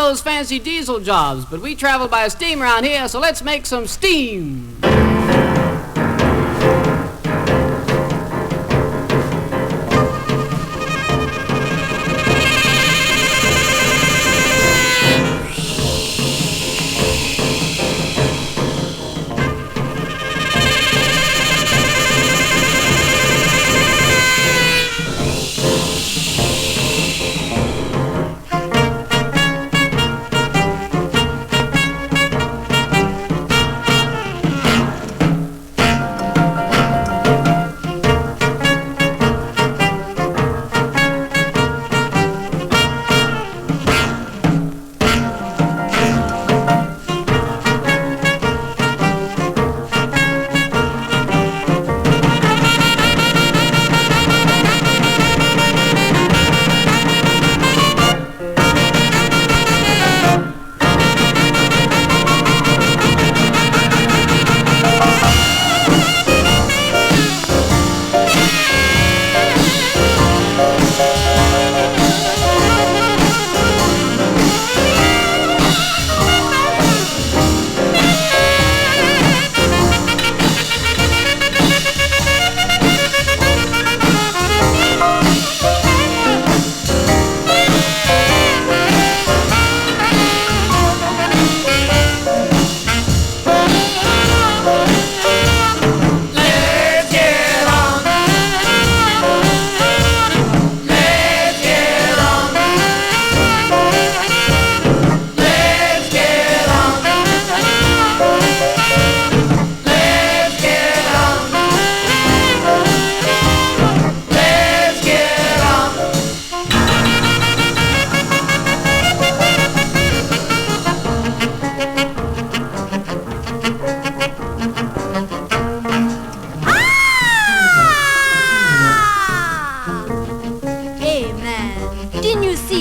those fancy diesel jobs, but we travel by steam around here, so let's make some steam.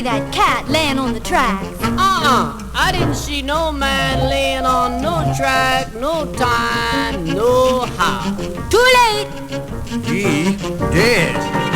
That cat laying on the tracks. I didn't see no man laying on no track, no time, no how. Too late. He dead.